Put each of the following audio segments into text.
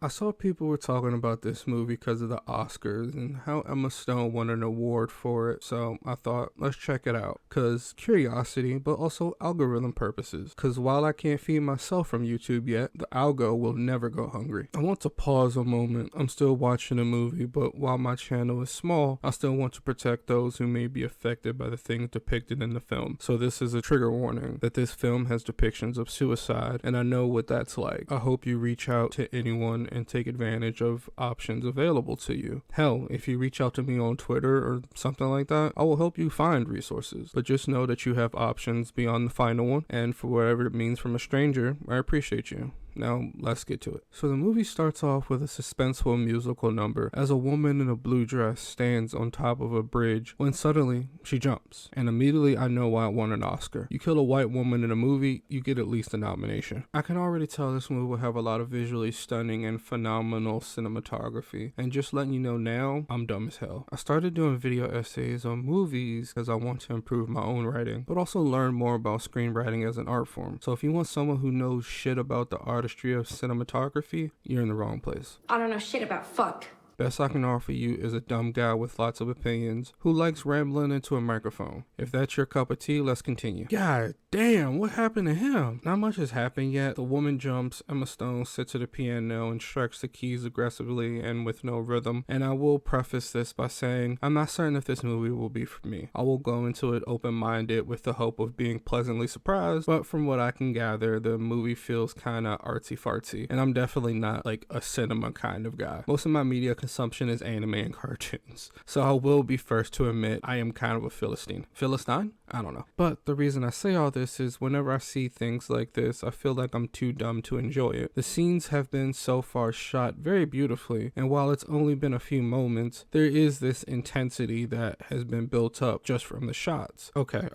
I saw people were talking about this movie because of the Oscars and how Emma Stone won an award for it, so I thought, let's check it out. Cause curiosity, but also algorithm purposes. Cause while I can't feed myself from YouTube yet, the algo will never go hungry. I want to pause a moment. I'm still watching a movie, but while my channel is small, I still want to protect those who may be affected by the things depicted in the film. So this is a trigger warning that this film has depictions of suicide, and I know what that's like. I hope you reach out to anyone and take advantage of options available to you. Hell, if you reach out to me on Twitter or something like that, I will help you find resources. But just know that you have options beyond the final one, and for whatever it means from a stranger, I appreciate you. Now, let's get to it. So the movie starts off with a suspenseful musical number as a woman in a blue dress stands on top of a bridge when suddenly she jumps. And immediately I know why it won an Oscar. You kill a white woman in a movie, you get at least a nomination. I can already tell this movie will have a lot of visually stunning and phenomenal cinematography. And just letting you know now, I'm dumb as hell. I started doing video essays on movies because I want to improve my own writing, but also learn more about screenwriting as an art form. So if you want someone who knows shit about the artistry of cinematography, you're in the wrong place. I don't know shit about fuck. Best I can offer you is a dumb guy with lots of opinions who likes rambling into a microphone. If that's your cup of tea, let's continue. God damn, what happened to him? Not much has happened yet. The woman jumps, Emma Stone sits at the piano and strikes the keys aggressively and with no rhythm. And I will preface this by saying I'm not certain if this movie will be for me. I will go into it open-minded with the hope of being pleasantly surprised, but from what I can gather, the movie feels kinda artsy-fartsy, and I'm definitely not like a cinema kind of guy. Most of my media consumption is anime and cartoons, so I will be first to admit I am kind of a Philistine. Philistine? I don't know. But the reason I say all this is whenever I see things like this, I feel like I'm too dumb to enjoy it. The scenes have been so far shot very beautifully, and while it's only been a few moments, there is this intensity that has been built up just from the shots. Okay.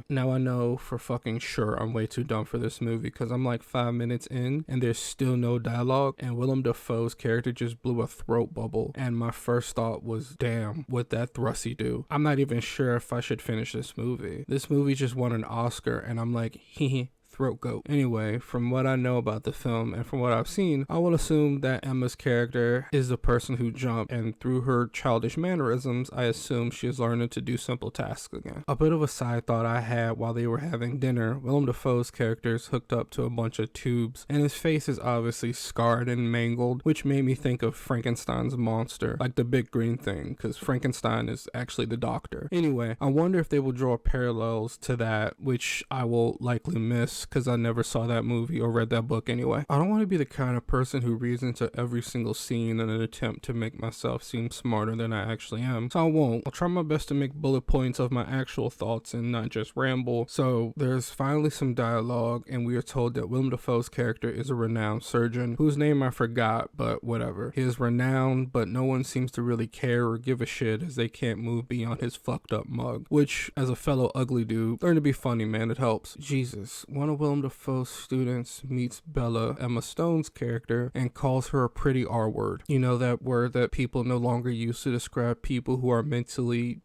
Now I know for fucking sure I'm way too dumb for this movie because I'm like 5 minutes in and there's still no dialogue, and Willem Dafoe's character just blew a throat bubble, and my first thought was, damn, what that thrusty do? I'm not even sure if I should finish this movie. This movie just won an Oscar, and I'm like, hee throat goat. Anyway, from what I know about the film and from what I've seen, I will assume that Emma's character is the person who jumped, and through her childish mannerisms, I assume she is learning to do simple tasks again. A bit of a side thought I had while they were having dinner, Willem Dafoe's character is hooked up to a bunch of tubes, and his face is obviously scarred and mangled, which made me think of Frankenstein's monster, like the big green thing, because Frankenstein is actually the doctor. Anyway, I wonder if they will draw parallels to that, which I will likely miss because I never saw that movie or read that book anyway. I don't want to be the kind of person who reads into every single scene in an attempt to make myself seem smarter than I actually am, so I won't. I'll try my best to make bullet points of my actual thoughts and not just ramble. So there's finally some dialogue, and we are told that Willem Dafoe's character is a renowned surgeon whose name I forgot, but whatever. He is renowned, but no one seems to really care or give a shit as they can't move beyond his fucked up mug, which as a fellow ugly dude, learn to be funny, man, it helps. Jesus, one of Willem Dafoe's students meets Bella, Emma Stone's character, and calls her a pretty R word. You know, that word that people no longer use to describe people who are mentally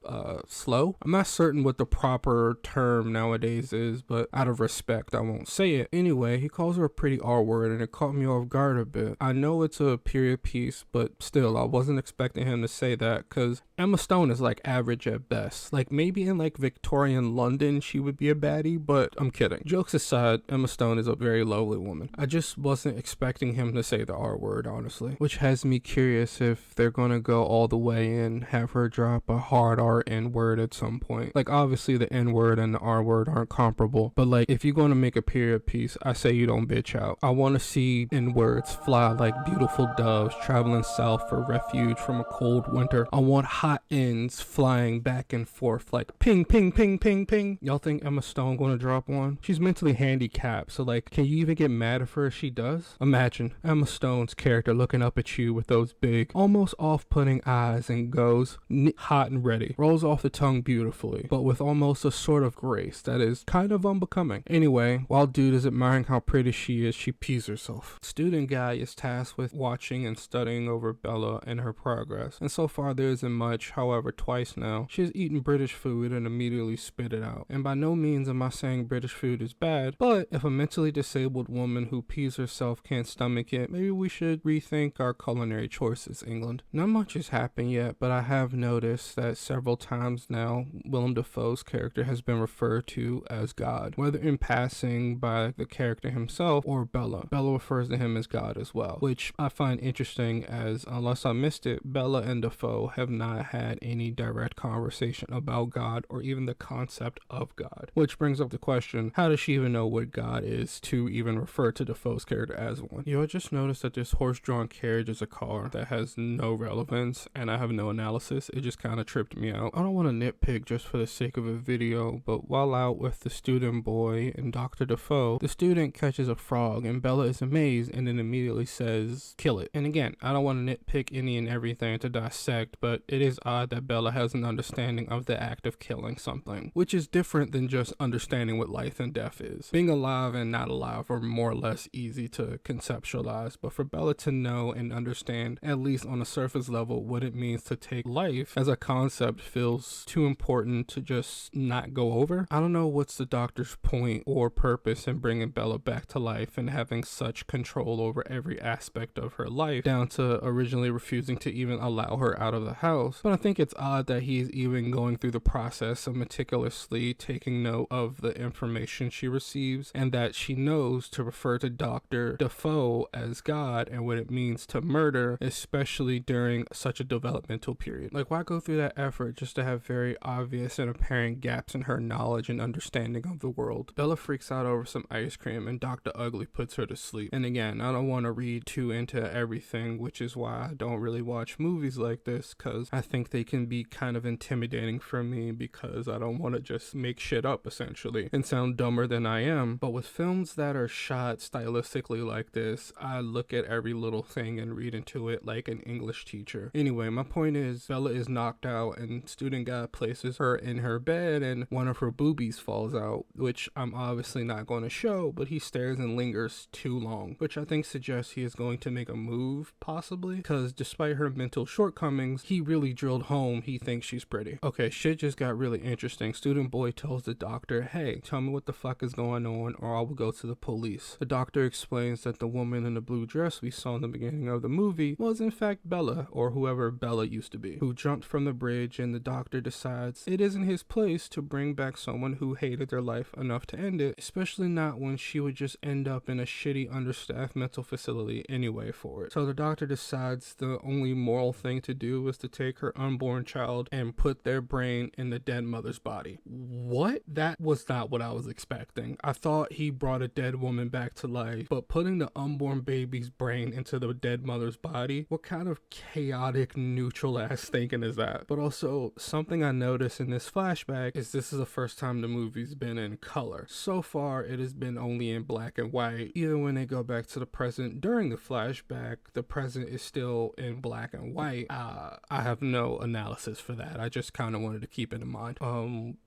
slow? I'm not certain what the proper term nowadays is, but out of respect I won't say it. Anyway, he calls her a pretty R word, and it caught me off guard a bit. I know it's a period piece, but still, I wasn't expecting him to say that, because Emma Stone is like average at best. Like maybe in like Victorian London she would be a baddie, but I'm kidding. Jokes aside, Emma Stone is a very lovely woman. I just wasn't expecting him to say the R word, honestly. Which has me curious if they're gonna go all the way and have her drop a hard R N word at some point. Like obviously the N word and the R word aren't comparable, but like if you're gonna make a period piece, I say you don't bitch out. I wanna see N words fly like beautiful doves traveling south for refuge from a cold winter. I want hot ends flying back and forth like ping, ping, ping, ping, ping. Y'all think Emma Stone gonna drop one? She's mentally handicapped, so like, can you even get mad at her if she does? Imagine Emma Stone's character looking up at you with those big, almost off-putting eyes and goes, hot and ready. Rolls off the tongue beautifully, but with almost a sort of grace that is kind of unbecoming. Anyway, while dude is admiring how pretty she is, she pees herself. Student guy is tasked with watching and studying over Bella and her progress, and so far there isn't much. However, twice now, she has eaten British food and immediately spit it out. And by no means am I saying British food is bad, bad. But if a mentally disabled woman who pees herself can't stomach it, maybe we should rethink our culinary choices, England. Not much has happened yet, but I have noticed that several times now, Willem Dafoe's character has been referred to as God, whether in passing by the character himself or Bella. Bella refers to him as God as well, which I find interesting, as unless I missed it, Bella and Dafoe have not had any direct conversation about God or even the concept of God, which brings up the question, how does she even know what God is to even refer to Dafoe's character as one? I just noticed that this horse-drawn carriage is a car that has no relevance, and I have no analysis. It just kind of tripped me out. I don't want to nitpick just for the sake of a video, but while out with the student boy and Dr. Dafoe, the student catches a frog and Bella is amazed and then immediately says, kill it. And again, I don't want to nitpick any and everything to dissect, but it is odd that Bella has an understanding of the act of killing something, which is different than just understanding what life and death is. Being alive and not alive are more or less easy to conceptualize, but for Bella to know and understand, at least on a surface level, what it means to take life as a concept feels too important to just not go over. I don't know what's the doctor's point or purpose in bringing Bella back to life and having such control over every aspect of her life, down to originally refusing to even allow her out of the house. But I think it's odd that he's even going through the process of meticulously taking note of the information she receives, and that she knows to refer to Dr. Dafoe as God and what it means to murder, especially during such a developmental period. Like, why go through that effort just to have very obvious and apparent gaps in her knowledge and understanding of the world? Bella freaks out over some ice cream and Dr. Ugly puts her to sleep. And again, I don't want to read too into everything, which is why I don't really watch movies like this, because I think they can be kind of intimidating for me, because I don't want to just make shit up essentially and sound dumber than I am. But with films that are shot stylistically like this, I look at every little thing and read into it like an English teacher. Anyway, my point is, Bella is knocked out and student guy places her in her bed and one of her boobies falls out, which I'm obviously not going to show, but he stares and lingers too long, which I think suggests he is going to make a move, possibly, because despite her mental shortcomings, he really drilled home he thinks she's pretty. Okay, shit just got really interesting. Student boy tells the doctor, hey, tell me what the fuck is going on or I will go to the police. The doctor explains that the woman in the blue dress we saw in the beginning of the movie was in fact Bella, or whoever Bella used to be, who jumped from the bridge, and the doctor decides it isn't his place to bring back someone who hated their life enough to end it, especially not when she would just end up in a shitty understaffed mental facility anyway for it. So the doctor decides the only moral thing to do is to take her unborn child and put their brain in the dead mother's body. What? That was not what I was expecting. I thought he brought a dead woman back to life, but putting the unborn baby's brain into the dead mother's body, what kind of chaotic neutral ass thinking is that? But also, something I noticed in this flashback is this is the first time the movie's been in color. So far it has been only in black and white. Even when they go back to the present during the flashback, the present is still in black and white. I have no analysis for that. I just kind of wanted to keep it in mind.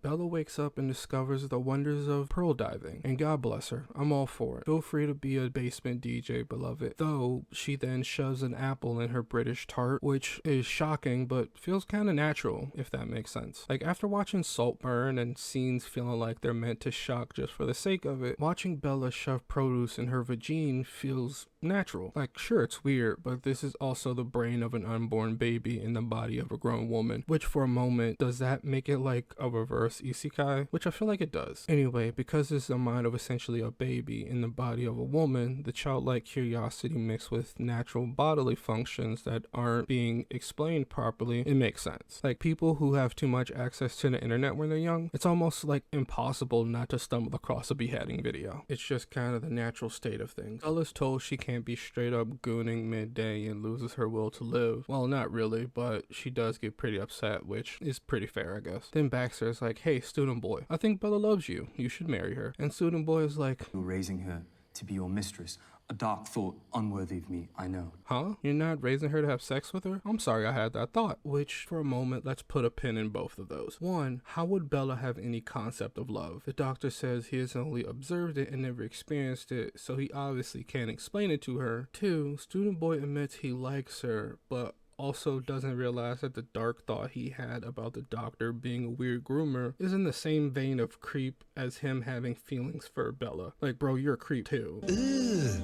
Bella wakes up and discovers the wonders of pearl diving, and God bless her, I'm all for it. Feel free to be a basement DJ, beloved. Though she then shoves an apple in her British tart, which is shocking but feels kind of natural, if that makes sense. Like, after watching Saltburn and scenes feeling like they're meant to shock just for the sake of it, watching Bella shove produce in her vagine feels natural. Like, sure, it's weird, but this is also the brain of an unborn baby in the body of a grown woman, which for a moment, does that make it like a reverse isekai? Which I feel like it does. Anyway, because it's the mind of essentially a baby in the body of a woman, the childlike curiosity mixed with natural bodily functions that aren't being explained properly, it makes sense. Like, people who have too much access to the internet when they're young, it's almost like impossible not to stumble across a beheading video. It's just kind of the natural state of things. Bella's told she can't be straight up gooning midday and loses her will to live. Well, not really, but she does get pretty upset, which is pretty fair, I guess. Then Baxter is like, hey, student boy, I think Bella loves you. You should marry her. And student boy is like, you're raising her to be your mistress. A dark thought, unworthy of me, I know. Huh? You're not raising her to have sex with her? I'm sorry I had that thought. Which, for a moment, let's put a pin in both of those. One, how would Bella have any concept of love? The doctor says he has only observed it and never experienced it, so he obviously can't explain it to her. Two, student boy admits he likes her, but also doesn't realize that the dark thought he had about the doctor being a weird groomer is in the same vein of creep as him having feelings for Bella. Like, bro, you're a creep too. Ugh.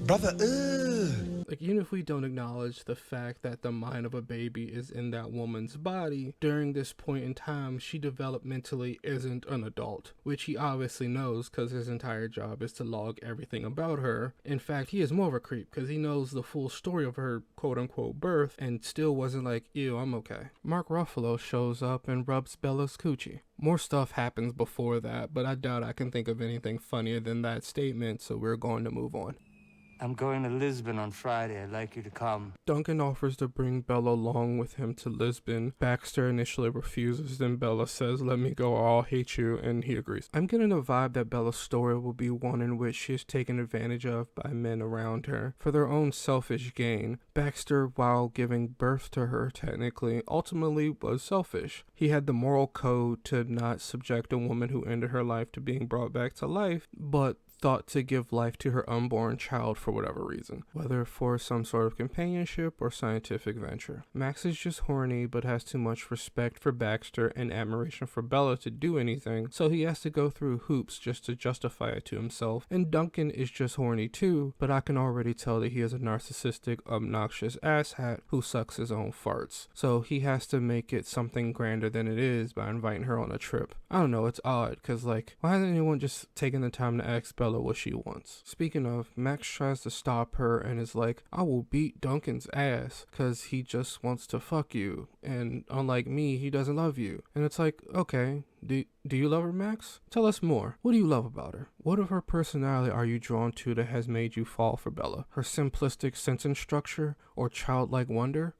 Brother, ugh. Like, even if we don't acknowledge the fact that the mind of a baby is in that woman's body, during this point in time, she developmentally isn't an adult, which he obviously knows because his entire job is to log everything about her. In fact, he is more of a creep because he knows the full story of her quote-unquote birth and still wasn't like, ew, I'm okay. Mark Ruffalo shows up and rubs Bella's coochie. More stuff happens before that, but I doubt I can think of anything funnier than that statement, so we're going to move on. I'm going to Lisbon on Friday. I'd like you to come. Duncan offers to bring Bella along with him to Lisbon. Baxter initially refuses, then Bella says, let me go or I'll hate you, and he agrees. I'm getting a vibe that Bella's story will be one in which she is taken advantage of by men around her for their own selfish gain. Baxter, while giving birth to her technically, ultimately was selfish. He had the moral code to not subject a woman who ended her life to being brought back to life, but thought to give life to her unborn child for whatever reason, whether for some sort of companionship or scientific venture. Max is just horny but has too much respect for Baxter and admiration for Bella to do anything, so he has to go through hoops just to justify it to himself. And Duncan is just horny too, but I can already tell that he is a narcissistic, obnoxious asshat who sucks his own farts, so he has to make it something grander than it is by inviting her on a trip. I don't know, it's odd, because like, why hasn't anyone just taken the time to ask Bella what she wants? Speaking of, Max tries to stop her and is like, I will beat Duncan's ass because he just wants to fuck you, and unlike me, he doesn't love you. And it's like, okay, do you love her, Max? Tell us more. What do you love about her? What of her personality are you drawn to that has made you fall for Bella? Her simplistic sentence structure or childlike wonder?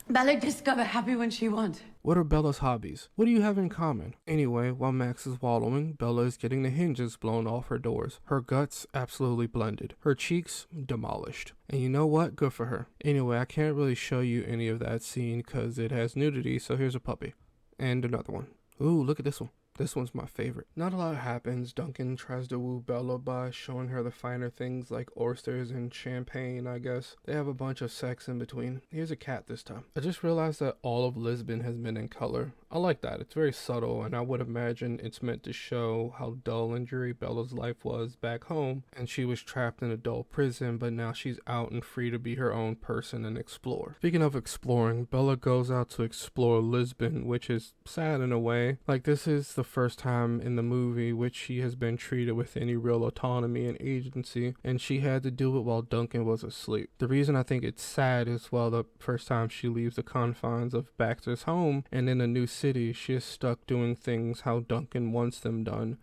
Bella discover happy when she want. What are Bella's hobbies? What do you have in common? Anyway, while Max is wallowing, Bella is getting the hinges blown off her doors. Her guts absolutely blended. Her cheeks demolished. And you know what? Good for her. Anyway, I can't really show you any of that scene because it has nudity, so here's a puppy. And another one. Ooh, look at this one. This one's my favorite. Not a lot happens. Duncan tries to woo Bella by showing her the finer things like oysters and champagne, I guess. They have a bunch of sex in between. Here's a cat this time. I just realized that all of Lisbon has been in color. I like that. It's very subtle, and I would imagine it's meant to show how dull and dreary Bella's life was back home, and she was trapped in a dull prison, but now she's out and free to be her own person and explore. Speaking of exploring, Bella goes out to explore Lisbon, which is sad in a way. Like, this is the first time in the movie which she has been treated with any real autonomy and agency, and she had to do it while Duncan was asleep. The reason I think it's sad is, well, the first time she leaves the confines of Baxter's home and in a new city, she is stuck doing things how Duncan wants them done.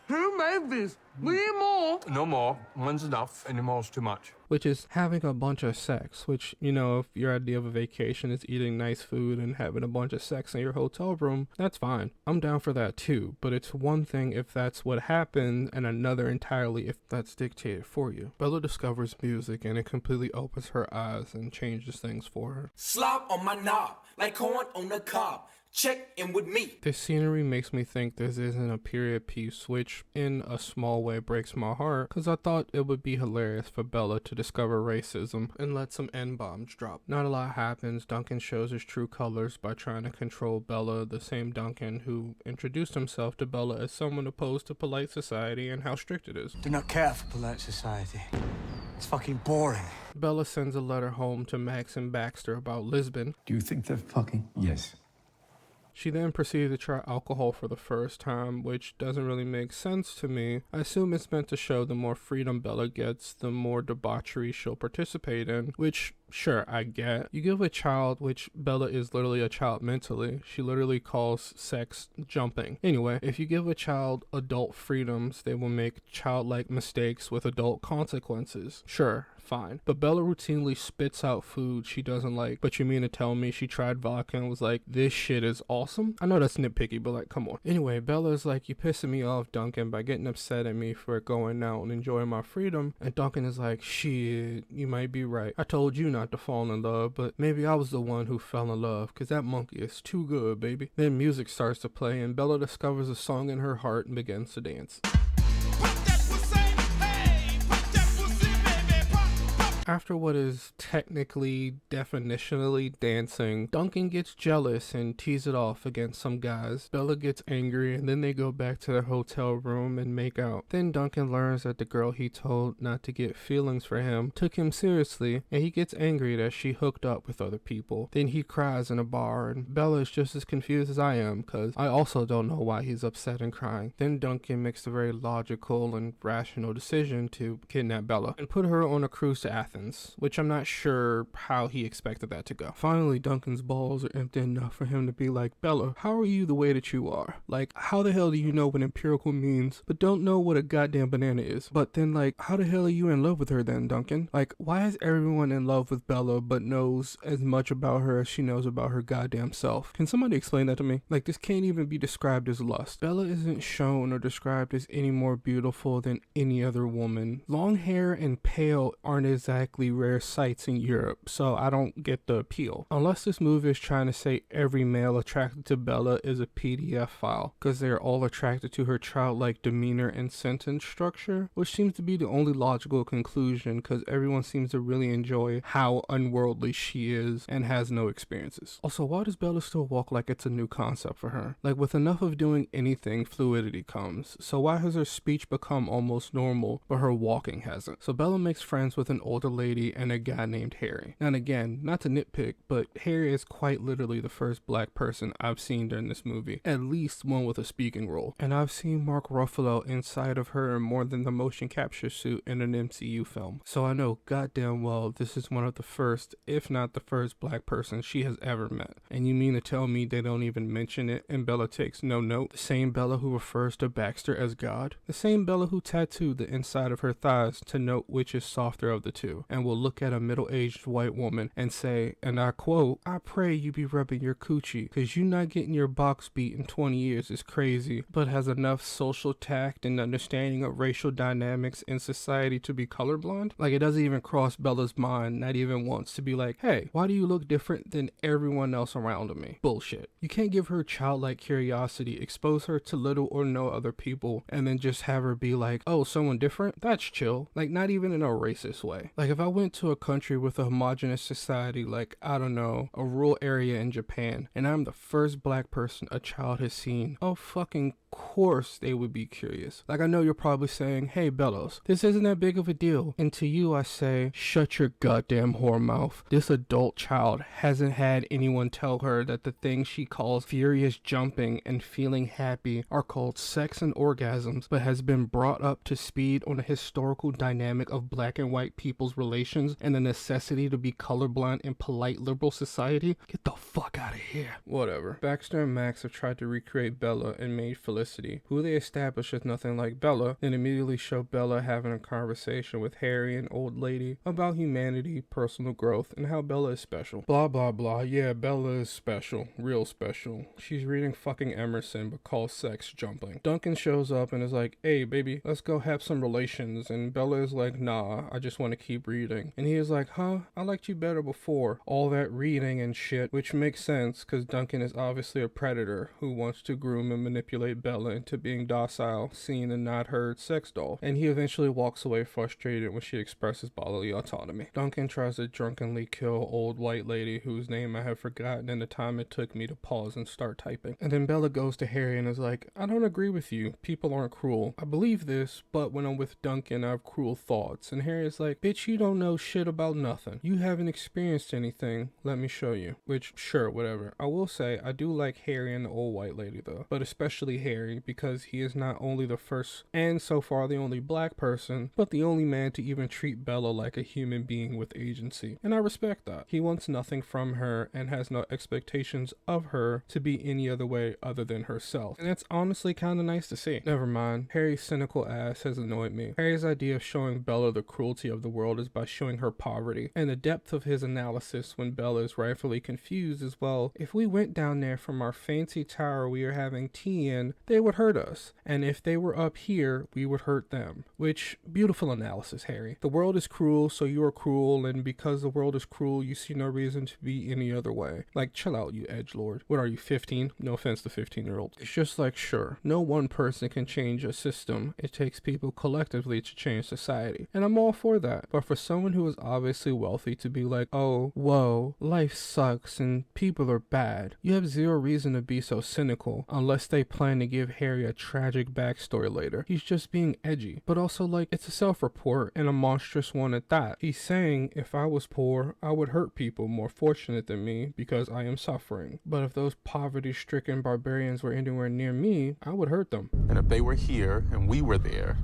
Who made this? We need more. No more. One's enough. Any more's too much. Which is having a bunch of sex, which, you know, if your idea of a vacation is eating nice food and having a bunch of sex in your hotel room, that's fine. I'm down for that too, but it's one thing if that's what happened and another entirely if that's dictated for you. Bella discovers music and it completely opens her eyes and changes things for her. Slop on my knob, like corn on the cob. Check in with me. This scenery makes me think this isn't a period piece, which in a small way breaks my heart, because I thought it would be hilarious for Bella to discover racism and let some N-bombs drop. Not a lot happens. Duncan shows his true colors by trying to control Bella, the same Duncan who introduced himself to Bella as someone opposed to polite society and how strict it is. Do not care for polite society. It's fucking boring. Bella sends a letter home to Max and Baxter about Lisbon. Do you think they're fucking? Yes. She then proceeded to try alcohol for the first time, which doesn't really make sense to me. I assume it's meant to show the more freedom Bella gets, the more debauchery she'll participate in, which, sure, I get. You give a child, which Bella is literally a child mentally, she literally calls sex jumping. Anyway, if you give a child adult freedoms, they will make childlike mistakes with adult consequences. Sure, fine. But Bella routinely spits out food she doesn't like. But you mean to tell me she tried vodka and was like, this shit is awesome? I know that's nitpicky, but like, come on. Anyway, Bella's like, you pissing me off, Duncan, by getting upset at me for going out and enjoying my freedom. And Duncan is like, shit, you might be right. I told you not to fall in love, but maybe I was the one who fell in love, cause that monkey is too good, baby. Then music starts to play and Bella discovers a song in her heart and begins to dance. After what is technically, definitionally dancing, Duncan gets jealous and tees it off against some guys. Bella gets angry and then they go back to their hotel room and make out. Then Duncan learns that the girl he told not to get feelings for him took him seriously, and he gets angry that she hooked up with other people. Then he cries in a bar, and Bella is just as confused as I am, cause I also don't know why he's upset and crying. Then Duncan makes the very logical and rational decision to kidnap Bella and put her on a cruise to Athens, which I'm not sure how he expected that to go. Finally, Duncan's balls are empty enough for him to be like, Bella, how are you the way that you are? Like, how the hell do you know what empirical means, but don't know what a goddamn banana is? But then, like, how the hell are you in love with her then, Duncan? Like, why is everyone in love with Bella but knows as much about her as she knows about her goddamn self? Can somebody explain that to me? Like, this can't even be described as lust. Bella isn't shown or described as any more beautiful than any other woman. Long hair and pale aren't exactly rare sights in Europe, so I don't get the appeal. Unless this movie is trying to say every male attracted to Bella is a PDF file, because they're all attracted to her childlike demeanor and sentence structure, which seems to be the only logical conclusion, because everyone seems to really enjoy how unworldly she is and has no experiences. Also, why does Bella still walk like it's a new concept for her? Like, with enough of doing anything, fluidity comes. So why has her speech become almost normal, but her walking hasn't? So Bella makes friends with an older lady and a guy named Harry. And again, not to nitpick, but Harry is quite literally the first black person I've seen during this movie, at least one with a speaking role. And I've seen Mark Ruffalo inside of her more than the motion capture suit in an MCU film. So I know goddamn well this is one of the first, if not the first black person she has ever met. And you mean to tell me they don't even mention it and Bella takes no note? The same Bella who refers to Baxter as God? The same Bella who tattooed the inside of her thighs to note which is softer of the two, and will look at a middle-aged white woman and say, and I quote, I pray you be rubbing your coochie, cause you not getting your box beat in 20 years is crazy, but has enough social tact and understanding of racial dynamics in society to be colorblind? Like, it doesn't even cross Bella's mind, not even once, to be like, hey, why do you look different than everyone else around me? Bullshit. You can't give her childlike curiosity, expose her to little or no other people, and then just have her be like, oh, someone different? That's chill. Like, not even in a racist way. Like, if I went to a country with a homogenous society, like, I don't know, a rural area in Japan, and I'm the first black person a child has seen, oh fucking course they would be curious. Like, I know you're probably saying, hey Bellows, this isn't that big of a deal. And to you I say, shut your goddamn whore mouth. This adult child hasn't had anyone tell her that the things she calls furious jumping and feeling happy are called sex and orgasms, but has been brought up to speed on the historical dynamic of black and white people's relations and the necessity to be colorblind in polite liberal society. Get the fuck out of here. Whatever. Baxter and Max have tried to recreate Bella and made Felicity, who they establish as nothing like Bella, then immediately show Bella having a conversation with Harry and old lady about humanity, personal growth, and how Bella is special. Blah blah blah. Yeah, Bella is special. Real special. She's reading fucking Emerson but calls sex jumping. Duncan shows up and is like, hey baby, let's go have some relations, and Bella is like, nah, I just want to keep reading. And he is like, huh? I liked you better before. All that reading and shit, which makes sense because Duncan is obviously a predator who wants to groom and manipulate Bella into being docile, seen and not heard sex doll. And he eventually walks away frustrated when she expresses bodily autonomy. Duncan tries to drunkenly kill old white lady whose name I have forgotten in the time it took me to pause and start typing. And then Bella goes to Harry and is like, I don't agree with you. People aren't cruel. I believe this, but when I'm with Duncan, I have cruel thoughts. And Harry is like, bitch, you don't know shit about nothing. You haven't experienced anything. Let me show you. Which, sure, whatever. I will say, I do like Harry and the old white lady though, but especially Harry because he is not only the first and so far the only black person, but the only man to even treat Bella like a human being with agency. And I respect that. He wants nothing from her and has no expectations of her to be any other way other than herself. And that's honestly kind of nice to see. Never mind. Harry's cynical ass has annoyed me. Harry's idea of showing Bella the cruelty of the world is by showing her poverty. And the depth of his analysis when Bella is rightfully confused is, well, if we went down there from our fancy tower we are having tea in, they would hurt us. And if they were up here, we would hurt them. Which, beautiful analysis, Harry. The world is cruel, so you are cruel, and because the world is cruel, you see no reason to be any other way. Like, chill out, you edgelord. What are you, 15? No offense to 15-year-olds. It's just like, sure, no one person can change a system. It takes people collectively to change society. And I'm all for that. But for someone who is obviously wealthy to be like, oh, whoa, life sucks and people are bad, you have zero reason to be so cynical unless they plan to give Harry a tragic backstory later. He's just being edgy, but also like it's a self-report and a monstrous one at that. He's saying if I was poor, I would hurt people more fortunate than me because I am suffering. But if those poverty-stricken barbarians were anywhere near me, I would hurt them. And if they were here and we were there,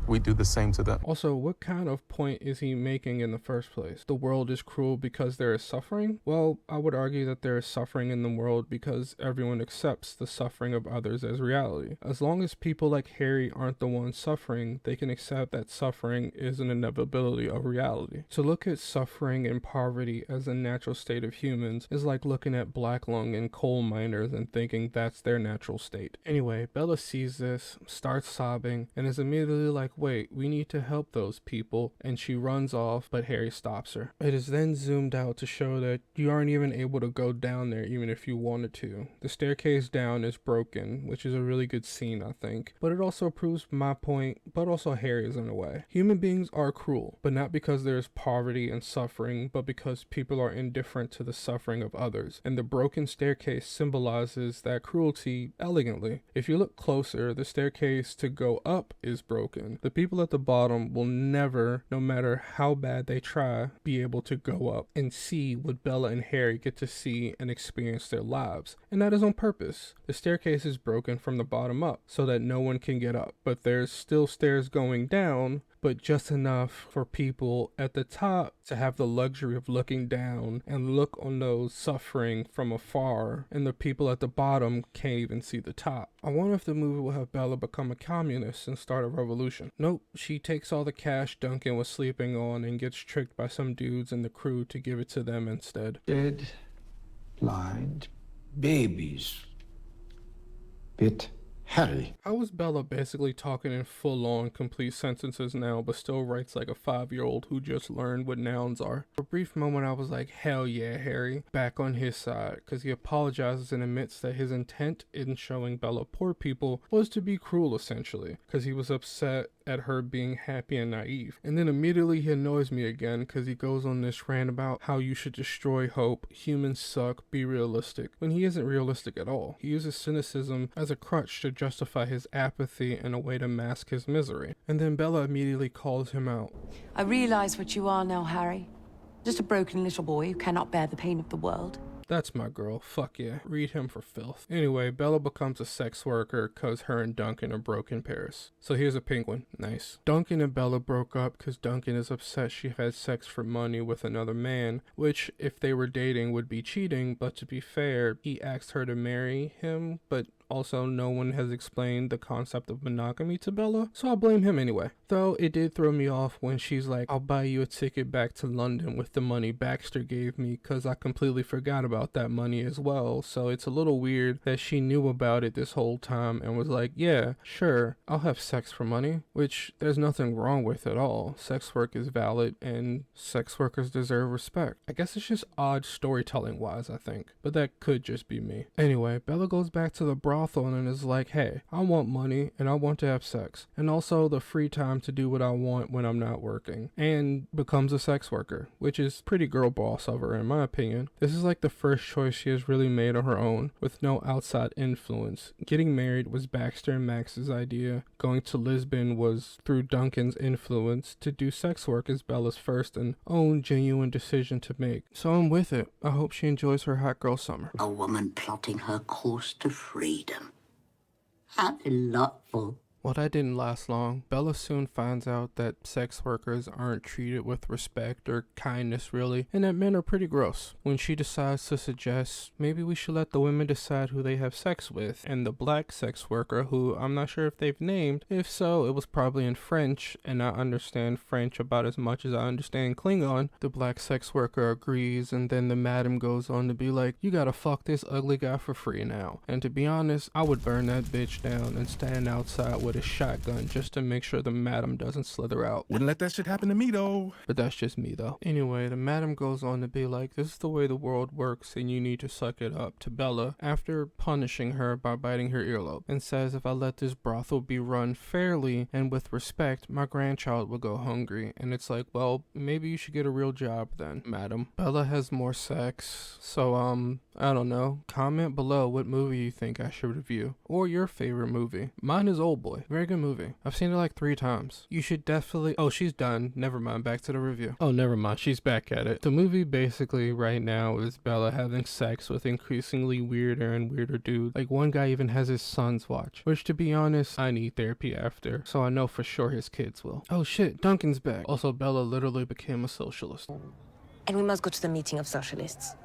we do the same to them. Also, what kind of point is he making in the first place? The world is cruel because there is suffering? Well, I would argue that there is suffering in the world because everyone accepts the suffering of others as reality. As long as people like Harry aren't the ones suffering, they can accept that suffering is an inevitability of reality. To look at suffering and poverty as a natural state of humans is like looking at black lung and coal miners and thinking that's their natural state. Anyway, Bella sees this, starts sobbing, and is immediately like, wait, we need to help those people, and she runs off, but Harry stops her. It is then zoomed out to show that you aren't even able to go down there even if you wanted to. The staircase down is broken, which is a really good scene, I think, but it also proves my point, but also Harry's in a way. Human beings are cruel, but not because there's poverty and suffering, but because people are indifferent to the suffering of others, and the broken staircase symbolizes that cruelty elegantly. If you look closer, the staircase to go up is broken. The people at the bottom will never, no matter how bad they try, be able to go up and see what Bella and Harry get to see and experience their lives. And that is on purpose. The staircase is broken from the bottom up so that no one can get up. But there's still stairs going down, but just enough for people at the top to have the luxury of looking down and look on those suffering from afar, and the people at the bottom can't even see the top. I wonder if the movie will have Bella become a communist and start a revolution. Nope, she takes all the cash Duncan was sleeping on and gets tricked by some dudes in the crew to give it to them instead. Dead, blind, babies. Bit Harry. How is Bella basically talking in full-on complete sentences now, but still writes like a 5-year-old who just learned what nouns are? For a brief moment I was like, hell yeah, Harry, back on his side, because he apologizes and admits that his intent in showing Bella poor people was to be cruel essentially, because he was upset at her being happy and naive. And then immediately he annoys me again because he goes on this rant about how you should destroy hope, humans suck, be realistic, when he isn't realistic at all. He uses cynicism as a crutch to justify his apathy and a way to mask his misery. And then Bella immediately calls him out. I realize what you are now, Harry. Just a broken little boy who cannot bear the pain of the world. That's my girl, fuck yeah, read him for filth. Anyway, Bella becomes a sex worker cause her and Duncan are broke in Paris. So here's a penguin, nice. Duncan and Bella broke up cause Duncan is upset she had sex for money with another man, which if they were dating would be cheating, but to be fair, he asked her to marry him, but also no one has explained the concept of monogamy to Bella, so I'll blame him anyway. Though it did throw me off when she's like, I'll buy you a ticket back to London with the money Baxter gave me cause I completely forgot about that money as well, so it's a little weird that she knew about it this whole time and was like, yeah, sure, I'll have sex for money, which there's nothing wrong with at all. Sex work is valid and sex workers deserve respect. I guess it's just odd storytelling wise, I think, but that could just be me. Anyway, Bella goes back to the brothel and is like, hey, I want money and I want to have sex and also the free time to do what I want when I'm not working, and becomes a sex worker, which is pretty girl boss of her in my opinion. This is like the first choice she has really made on her own with no outside influence. Getting married was Baxter and Max's idea. Going to Lisbon was through Duncan's influence. To do sex work is Bella's first and own genuine decision to make. So I'm with it. I hope she enjoys her hot girl summer. A woman plotting her course to freedom. How delightful. Well, that didn't last long. Bella soon finds out that sex workers aren't treated with respect or kindness really, and that men are pretty gross. When she decides to suggest maybe we should let the women decide who they have sex with, and the black sex worker, who I'm not sure if they've named, if so, it was probably in French, and I understand French about as much as I understand Klingon, the black sex worker agrees, and then the madam goes on to be like, you gotta fuck this ugly guy for free now. And to be honest, I would burn that bitch down and stand outside with with a shotgun just to make sure the madam doesn't slither out. Wouldn't let that shit happen to me though. But that's just me though. Anyway, the madam goes on to be like, this is the way the world works and you need to suck it up, to Bella after punishing her by biting her earlobe, and says if I let this brothel be run fairly and with respect, my grandchild will go hungry. And it's like, well, maybe you should get a real job then, madam. Bella has more sex. So I don't know. Comment below what movie you think I should review, or your favorite movie. Mine is Oldboy. Very good movie. I've seen it like 3 times. You should definitely... Oh, she's done. Never mind. Back to the review. Oh, never mind. She's back at it. The movie basically right now is Bella having sex with increasingly weirder and weirder dudes. Like one guy even has his sons watch, which to be honest, I need therapy after, so I know for sure his kids will. Oh shit, Duncan's back. Also, Bella literally became a socialist. And we must go to the meeting of socialists.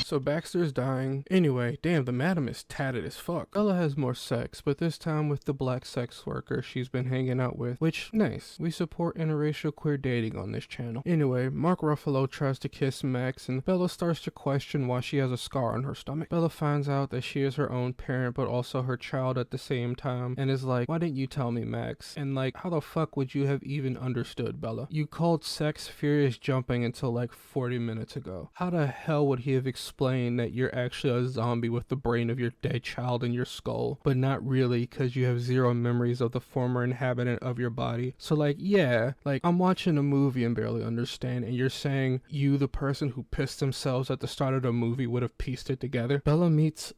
So Baxter's dying. Anyway, damn, the madam is tatted as fuck. Bella has more sex, but this time with the black sex worker she's been hanging out with, which, nice. We support interracial queer dating on this channel. Anyway, Mark Ruffalo tries to kiss Max, and Bella starts to question why she has a scar on her stomach. Bella finds out that she is her own parent, but also her child at the same time, and is like, why didn't you tell me, Max? And like, how the fuck would you have even understood, Bella? You called sex furious jumping until like 40 minutes ago. How the hell would he have explained that you're actually a zombie with the brain of your dead child in your skull, but not really because you have 0 memories of the former inhabitant of your body? So like, yeah, like I'm watching a movie and barely understand, and you're saying you, the person who pissed themselves at the start of the movie, would have pieced it together? Bella meets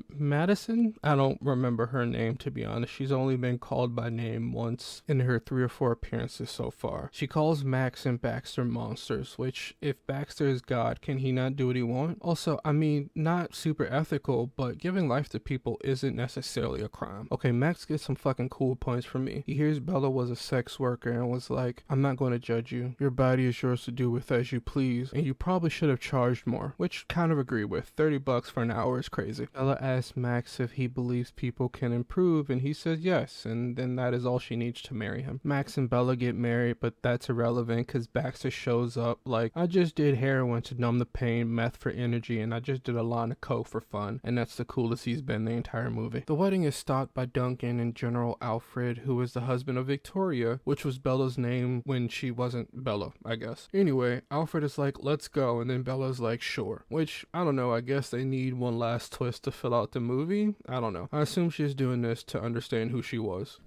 Madison? I don't remember her name, to be honest. She's only been called by name once in her 3 or 4 appearances so far. She calls Max and Baxter monsters, which, if Baxter is God, can he not do what he wants? Also, I mean, not super ethical, but giving life to people isn't necessarily a crime. Okay, Max gets some fucking cool points from me. He hears Bella was a sex worker and was like, I'm not going to judge you. Your body is yours to do with as you please, and you probably should have charged more, which kind of agree with. $30 for an hour is crazy. Bella asks Max if he believes people can improve, and he says yes, and then that is all she needs to marry him. Max and Bella get married, but that's irrelevant because Baxter shows up like, I just did heroin to numb the pain, meth for energy, and I just did a line of coke for fun, and that's the coolest he's been the entire movie. The wedding is stopped by Duncan and General Alfred, who is the husband of Victoria, which was Bella's name when she wasn't Bella, I guess. Anyway, Alfred is like, let's go, and then Bella's like, sure. Which, I don't know, I guess they need one last twist to fill out the movie. I don't know. I assume she's doing this to understand who she was.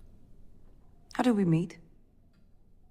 How did we meet?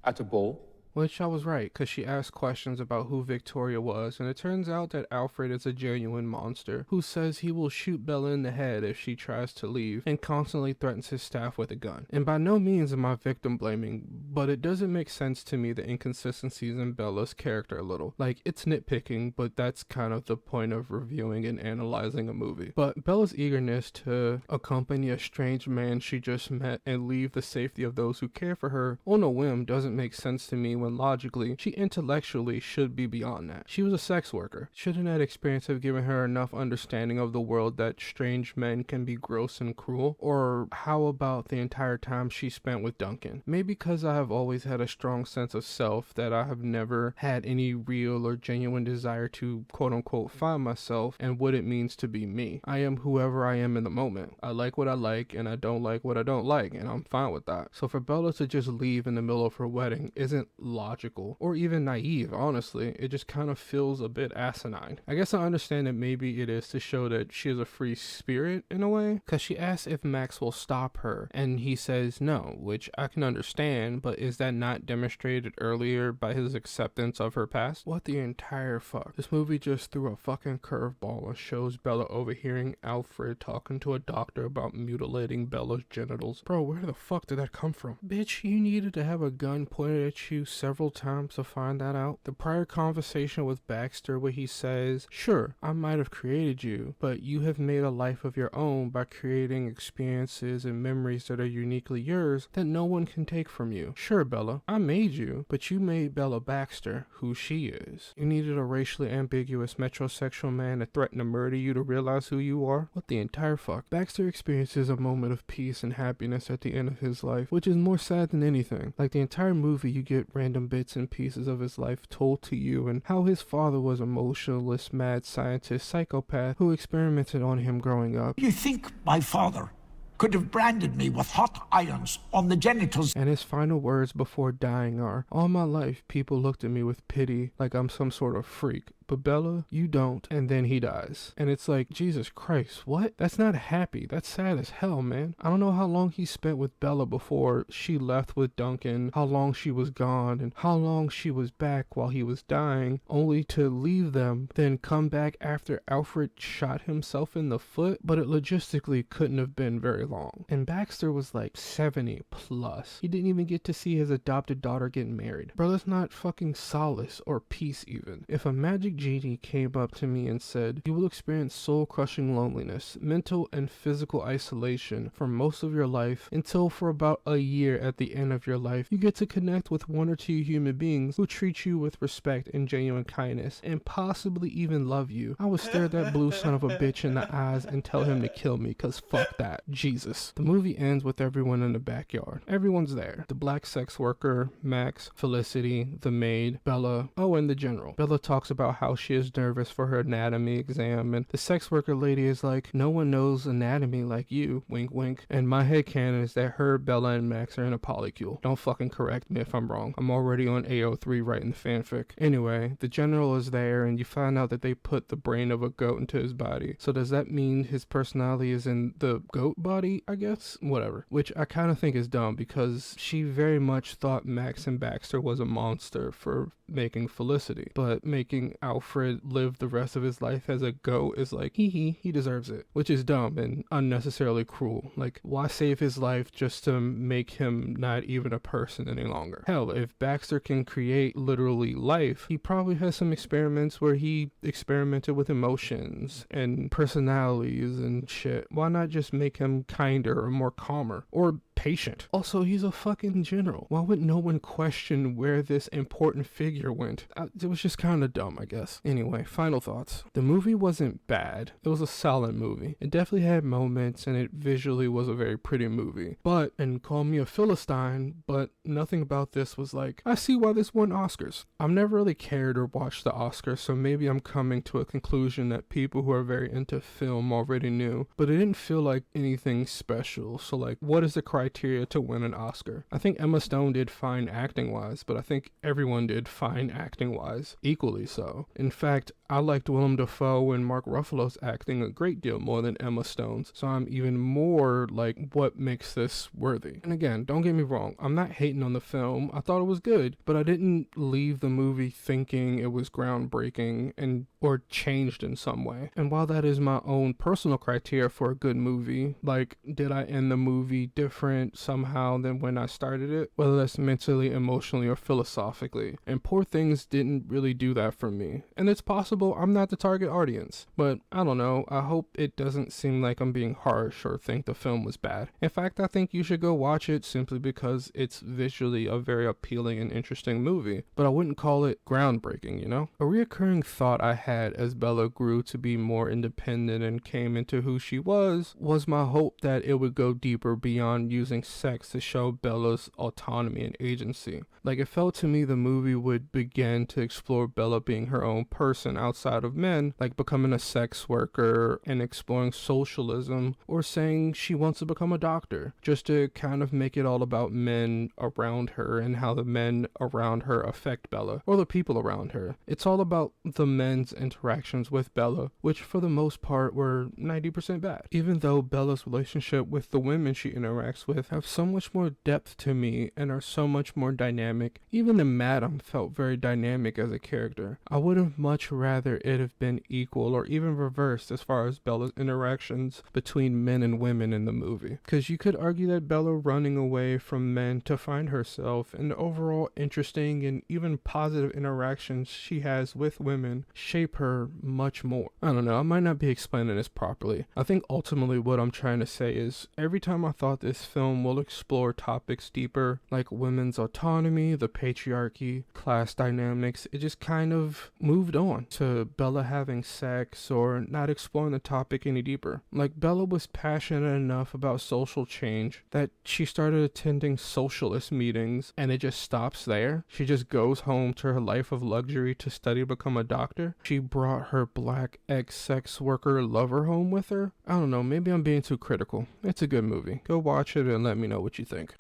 At a ball. Which I was right, because she asked questions about who Victoria was, and it turns out that Alfred is a genuine monster who says he will shoot Bella in the head if she tries to leave, and constantly threatens his staff with a gun. And by no means am I victim blaming, but it doesn't make sense to me, the inconsistencies in Bella's character a little. Like, it's nitpicking, but that's kind of the point of reviewing and analyzing a movie. But Bella's eagerness to accompany a strange man she just met and leave the safety of those who care for her on a whim doesn't make sense to me, when logically, she intellectually should be beyond that. She was a sex worker. Shouldn't that experience have given her enough understanding of the world that strange men can be gross and cruel? Or how about the entire time she spent with Duncan? Maybe because I have always had a strong sense of self that I have never had any real or genuine desire to quote-unquote find myself and what it means to be me. I am whoever I am in the moment. I like what I like and I don't like what I don't like, and I'm fine with that. So for Bella to just leave in the middle of her wedding isn't logical or even naive, honestly. It just kind of feels a bit asinine. I guess I understand that maybe it is to show that she is a free spirit in a way, because she asks if Max will stop her and he says no, which I can understand, but is that not demonstrated earlier by his acceptance of her past? What the entire fuck? This movie just threw a fucking curveball and shows Bella overhearing Alfred talking to a doctor about mutilating Bella's genitals. Bro, where the fuck did that come from? Bitch, you needed to have a gun pointed at you several times to find that out. The prior conversation with Baxter where he says, sure, I might have created you, but you have made a life of your own by creating experiences and memories that are uniquely yours that no one can take from you. Sure, Bella, I made you, but you made Bella Baxter who she is. You needed a racially ambiguous metrosexual man to threaten to murder you to realize who you are? What the entire fuck? Baxter experiences a moment of peace and happiness at the end of his life, which is more sad than anything. Like the entire movie, you get random random bits and pieces of his life told to you, and how his father was a emotionless, mad scientist psychopath who experimented on him growing up. You think my father could have branded me with hot irons on the genitals? And his final words before dying are, "All my life, people looked at me with pity, like I'm some sort of freak. But Bella, you don't." And then he dies. And it's like, Jesus Christ, what? That's not happy. That's sad as hell, man. I don't know how long he spent with Bella before she left with Duncan, how long she was gone, and how long she was back while he was dying, only to leave them, then come back after Alfred shot himself in the foot. But it logistically couldn't have been very long. And Baxter was like 70 plus. He didn't even get to see his adopted daughter get married. Bro, that's not fucking solace or peace even. If a magic genie came up to me and said, "You will experience soul-crushing loneliness, mental and physical isolation for most of your life until for about a year at the end of your life, you get to connect with one or two human beings who treat you with respect and genuine kindness and possibly even love you," I would stare that blue son of a bitch in the eyes and tell him to kill me, cause fuck that. Jesus. The movie ends with everyone in the backyard. Everyone's there. The black sex worker, Max, Felicity, the maid, Bella, oh, and the general. Bella talks about how she is nervous for her anatomy exam, and the sex worker lady is like, "No one knows anatomy like you," wink wink. And my headcanon is that her, Bella, and Max are in a polycule. Don't fucking correct me if I'm wrong. I'm already on AO3 writing the fanfic. Anyway, the general is there, and you find out that they put the brain of a goat into his body. So does that mean his personality is in the goat body, I guess? Whatever. Which I kind of think is dumb, because she very much thought Max and Baxter was a monster for making Felicity, but making Alfred live the rest of his life as a goat is like, he deserves it, which is dumb and unnecessarily cruel. Like, why save his life just to make him not even a person any longer? Hell, if Baxter can create literally life, he probably has some experiments where he experimented with emotions and personalities and shit. Why not just make him kinder or more calmer or patient? Also, he's a fucking general. Why would no one question where this important figure went? It was just kind of dumb, I guess. Anyway, final thoughts. The movie wasn't bad. It was a solid movie. It definitely had moments, and it visually was a very pretty movie. But, and call me a Philistine, but nothing about this was like, I see why this won Oscars. I've never really cared or watched the Oscars, so maybe I'm coming to a conclusion that people who are very into film already knew, but it didn't feel like anything special. So like, what is the criteria to win an Oscar? I think Emma Stone did fine acting wise, but I think everyone did fine acting wise, equally so. In fact, I liked Willem Dafoe and Mark Ruffalo's acting a great deal more than Emma Stone's, so I'm even more like, what makes this worthy? And again, don't get me wrong, I'm not hating on the film. I thought it was good, but I didn't leave the movie thinking it was groundbreaking and or changed in some way. And while that is my own personal criteria for a good movie, like, did I end the movie different somehow than when I started it? Whether that's mentally, emotionally, or philosophically. And Poor Things didn't really do that for me. And it's possible I'm not the target audience, but I don't know. I hope it doesn't seem like I'm being harsh or think the film was bad. In fact, I think you should go watch it simply because it's visually a very appealing and interesting movie, but I wouldn't call it groundbreaking, you know? A reoccurring thought I had as Bella grew to be more independent and came into who she was my hope that it would go deeper beyond using sex to show Bella's autonomy and agency. Like, it felt to me the movie would begin to explore Bella being her own person outside of men, like becoming a sex worker and exploring socialism, or saying she wants to become a doctor, just to kind of make it all about men around her and how the men around her affect Bella, or the people around her. It's all about the men's interactions with Bella, which for the most part were 90% bad. Even though Bella's relationship with the women she interacts with have so much more depth to me and are so much more dynamic. Even the Madam felt very dynamic as a character. I would have much rather it have been equal or even reversed as far as Bella's interactions between men and women in the movie. Because you could argue that Bella running away from men to find herself and the overall interesting and even positive interactions she has with women shape her much more. I don't know, I might not be explaining this properly. I think ultimately what I'm trying to say is every time I thought this film will explore topics deeper, like women's autonomy, the patriarchy, class dynamics, it just kind of moved on to Bella having sex or not exploring the topic any deeper. Like, Bella was passionate enough about social change that she started attending socialist meetings, and it just stops there. She just goes home to her life of luxury to study to become a doctor. She brought her black ex-sex worker lover home with her. I don't know, maybe I'm being too critical. It's a good movie. Go watch it and let me know what you think.